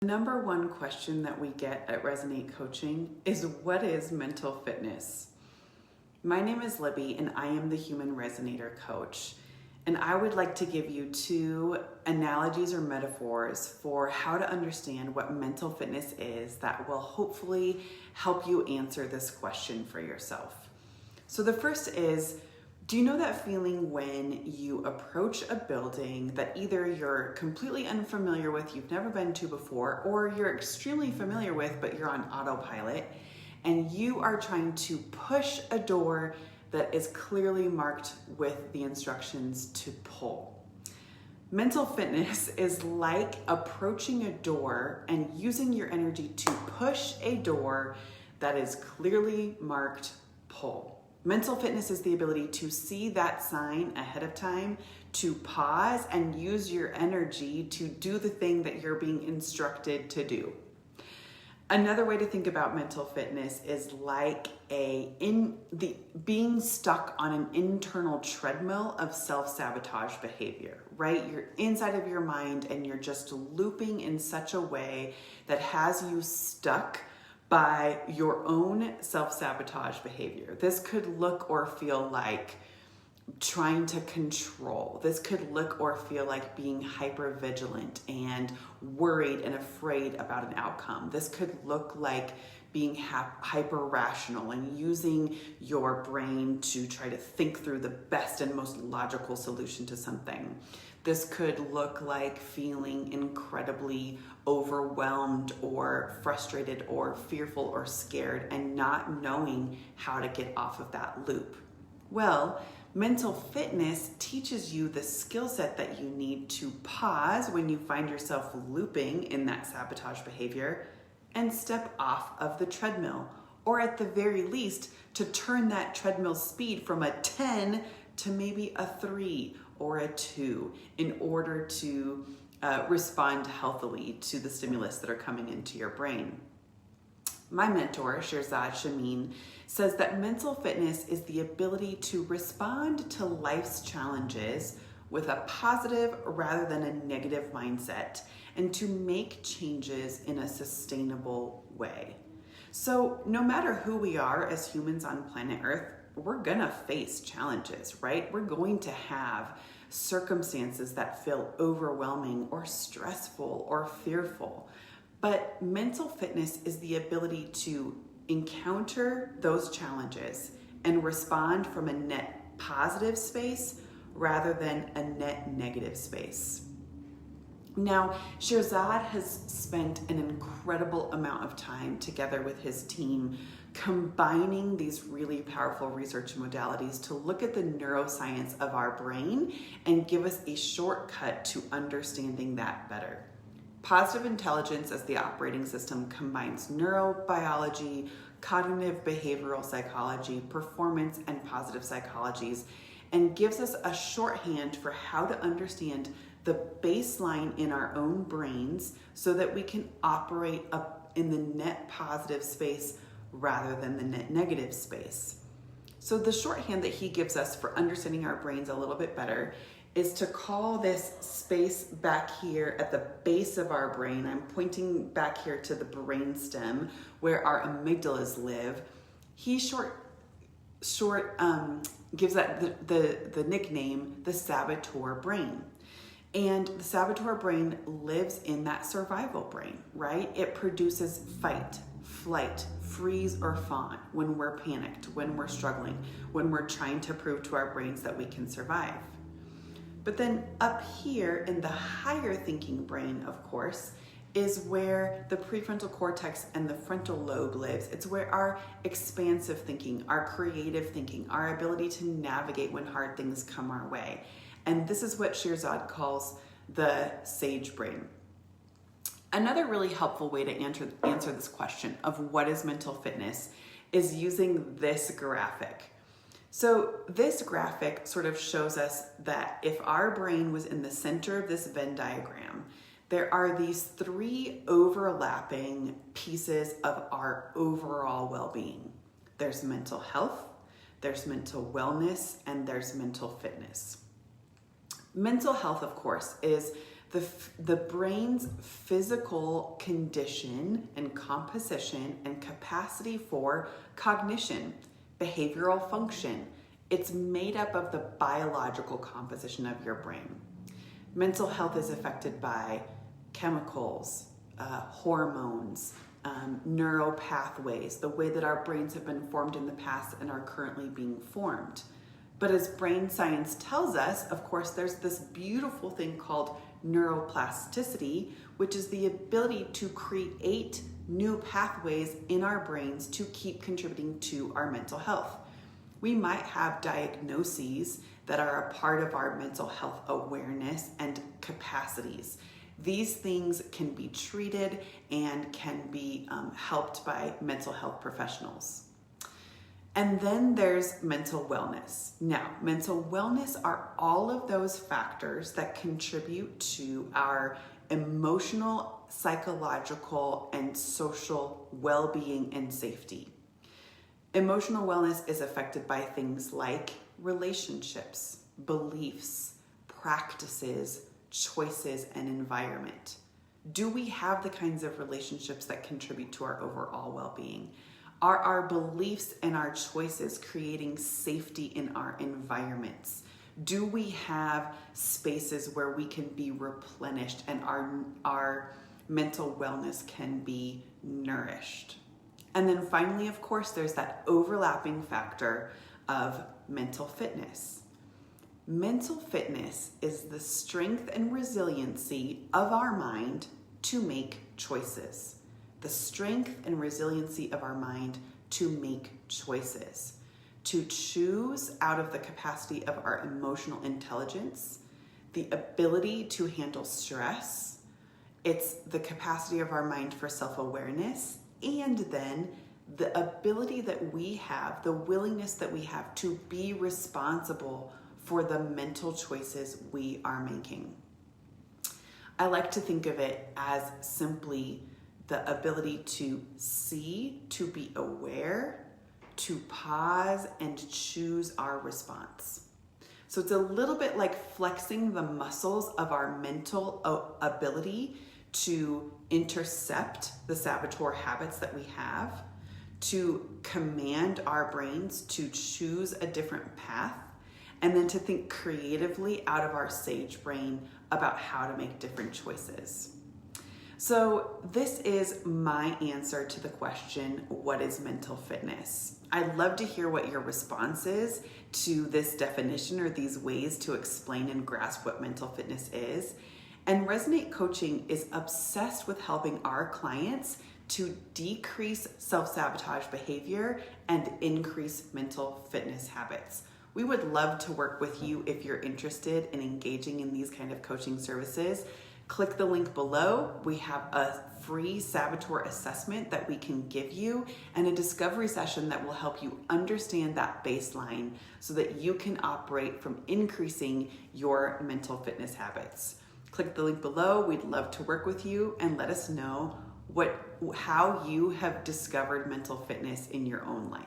Number one question that we get at Resonate Coaching is, what is mental fitness? My name is Libby and I am the Human Resonator Coach. And I would like to give you two analogies or metaphors for how to understand what mental fitness is that will hopefully help you answer this question for yourself. So the first is, do you know that feeling when you approach a building that either you're completely unfamiliar with, you've never been to before, or you're extremely familiar with, but you're on autopilot, and you are trying to push a door that is clearly marked with the instructions to pull? Mental fitness is like approaching a door and using your energy to push a door that is clearly marked pull. Mental fitness is the ability to see that sign ahead of time, to pause and use your energy to do the thing that you're being instructed to do. Another way to think about mental fitness is like being stuck on an internal treadmill of self-sabotage behavior, right? You're inside of your mind and you're just looping in such a way that has you stuck by your own self-sabotage behavior. This could look or feel like trying to control. This could look or feel like being hyper-vigilant and worried and afraid about an outcome. This could look like being hyper-rational and using your brain to try to think through the best and most logical solution to something. This could look like feeling incredibly overwhelmed or frustrated or fearful or scared and not knowing how to get off of that loop. Well, mental fitness teaches you the skill set that you need to pause when you find yourself looping in that sabotage behavior and step off of the treadmill, or at the very least, to turn that treadmill speed from a 10 to maybe a 3 or a 2 in order to respond healthily to the stimulus that are coming into your brain. My mentor, Shirzad Chamine, says that mental fitness is the ability to respond to life's challenges with a positive rather than a negative mindset and to make changes in a sustainable way. So no matter who we are as humans on planet Earth, we're gonna face challenges, right? We're going to have circumstances that feel overwhelming or stressful or fearful. But mental fitness is the ability to encounter those challenges and respond from a net positive space rather than a net negative space. Now, Shirzad has spent an incredible amount of time together with his team combining these really powerful research modalities to look at the neuroscience of our brain and give us a shortcut to understanding that better. Positive intelligence as the operating system combines neurobiology, cognitive behavioral psychology, performance, and positive psychologies, and gives us a shorthand for how to understand the baseline in our own brains so that we can operate up in the net positive space rather than the net negative space. So the shorthand that he gives us for understanding our brains a little bit better is to call this space back here at the base of our brain. I'm pointing back here to the brainstem where our amygdalas live. He gives that the nickname the saboteur brain. And the saboteur brain lives in that survival brain, right? It produces fight, flight, freeze, or fawn when we're panicked, when we're struggling, when we're trying to prove to our brains that we can survive. But then up here in the higher thinking brain, of course, is where the prefrontal cortex and the frontal lobe lives. It's where our expansive thinking, our creative thinking, our ability to navigate when hard things come our way. And this is what Shirzad calls the sage brain. Another really helpful way to answer this question of what is mental fitness is using this graphic. So this graphic sort of shows us that if our brain was in the center of this Venn diagram, there are these three overlapping pieces of our overall well-being. There's mental health, there's mental wellness, and there's mental fitness. Mental health, of course, is The brain's physical condition and composition and capacity for cognition, behavioral function. It's made up of the biological composition of your brain. Mental health is affected by chemicals, hormones, neural pathways, the way that our brains have been formed in the past and are currently being formed. But as brain science tells us, of course, there's this beautiful thing called neuroplasticity, which is the ability to create new pathways in our brains to keep contributing to our mental health. We might have diagnoses that are a part of our mental health awareness and capacities. These things can be treated and can be helped by mental health professionals. And then there's mental wellness. Now, mental wellness are all of those factors that contribute to our emotional, psychological, and social well-being and safety. Emotional wellness is affected by things like relationships, beliefs, practices, choices, and environment. Do we have the kinds of relationships that contribute to our overall well-being? Are our beliefs and our choices creating safety in our environments? Do we have spaces where we can be replenished and our mental wellness can be nourished? And then finally, of course, there's that overlapping factor of mental fitness. Mental fitness is the strength and resiliency of our mind to make choices. The strength and resiliency of our mind to make choices, to choose out of the capacity of our emotional intelligence, the ability to handle stress. It's the capacity of our mind for self-awareness, and then the ability that we have, the willingness that we have to be responsible for the mental choices we are making. I like to think of it as simply the ability to see, to be aware, to pause, and choose our response. So it's a little bit like flexing the muscles of our mental ability to intercept the saboteur habits that we have, to command our brains to choose a different path, and then to think creatively out of our sage brain about how to make different choices. So this is my answer to the question, what is mental fitness? I'd love to hear what your response is to this definition or these ways to explain and grasp what mental fitness is. And Resonate Coaching is obsessed with helping our clients to decrease self-sabotage behavior and increase mental fitness habits. We would love to work with you if you're interested in engaging in these kind of coaching services. Click the link below. We have a free saboteur assessment that we can give you and a discovery session that will help you understand that baseline so that you can operate from increasing your mental fitness habits. Click the link below. We'd love to work with you and let us know how you have discovered mental fitness in your own life.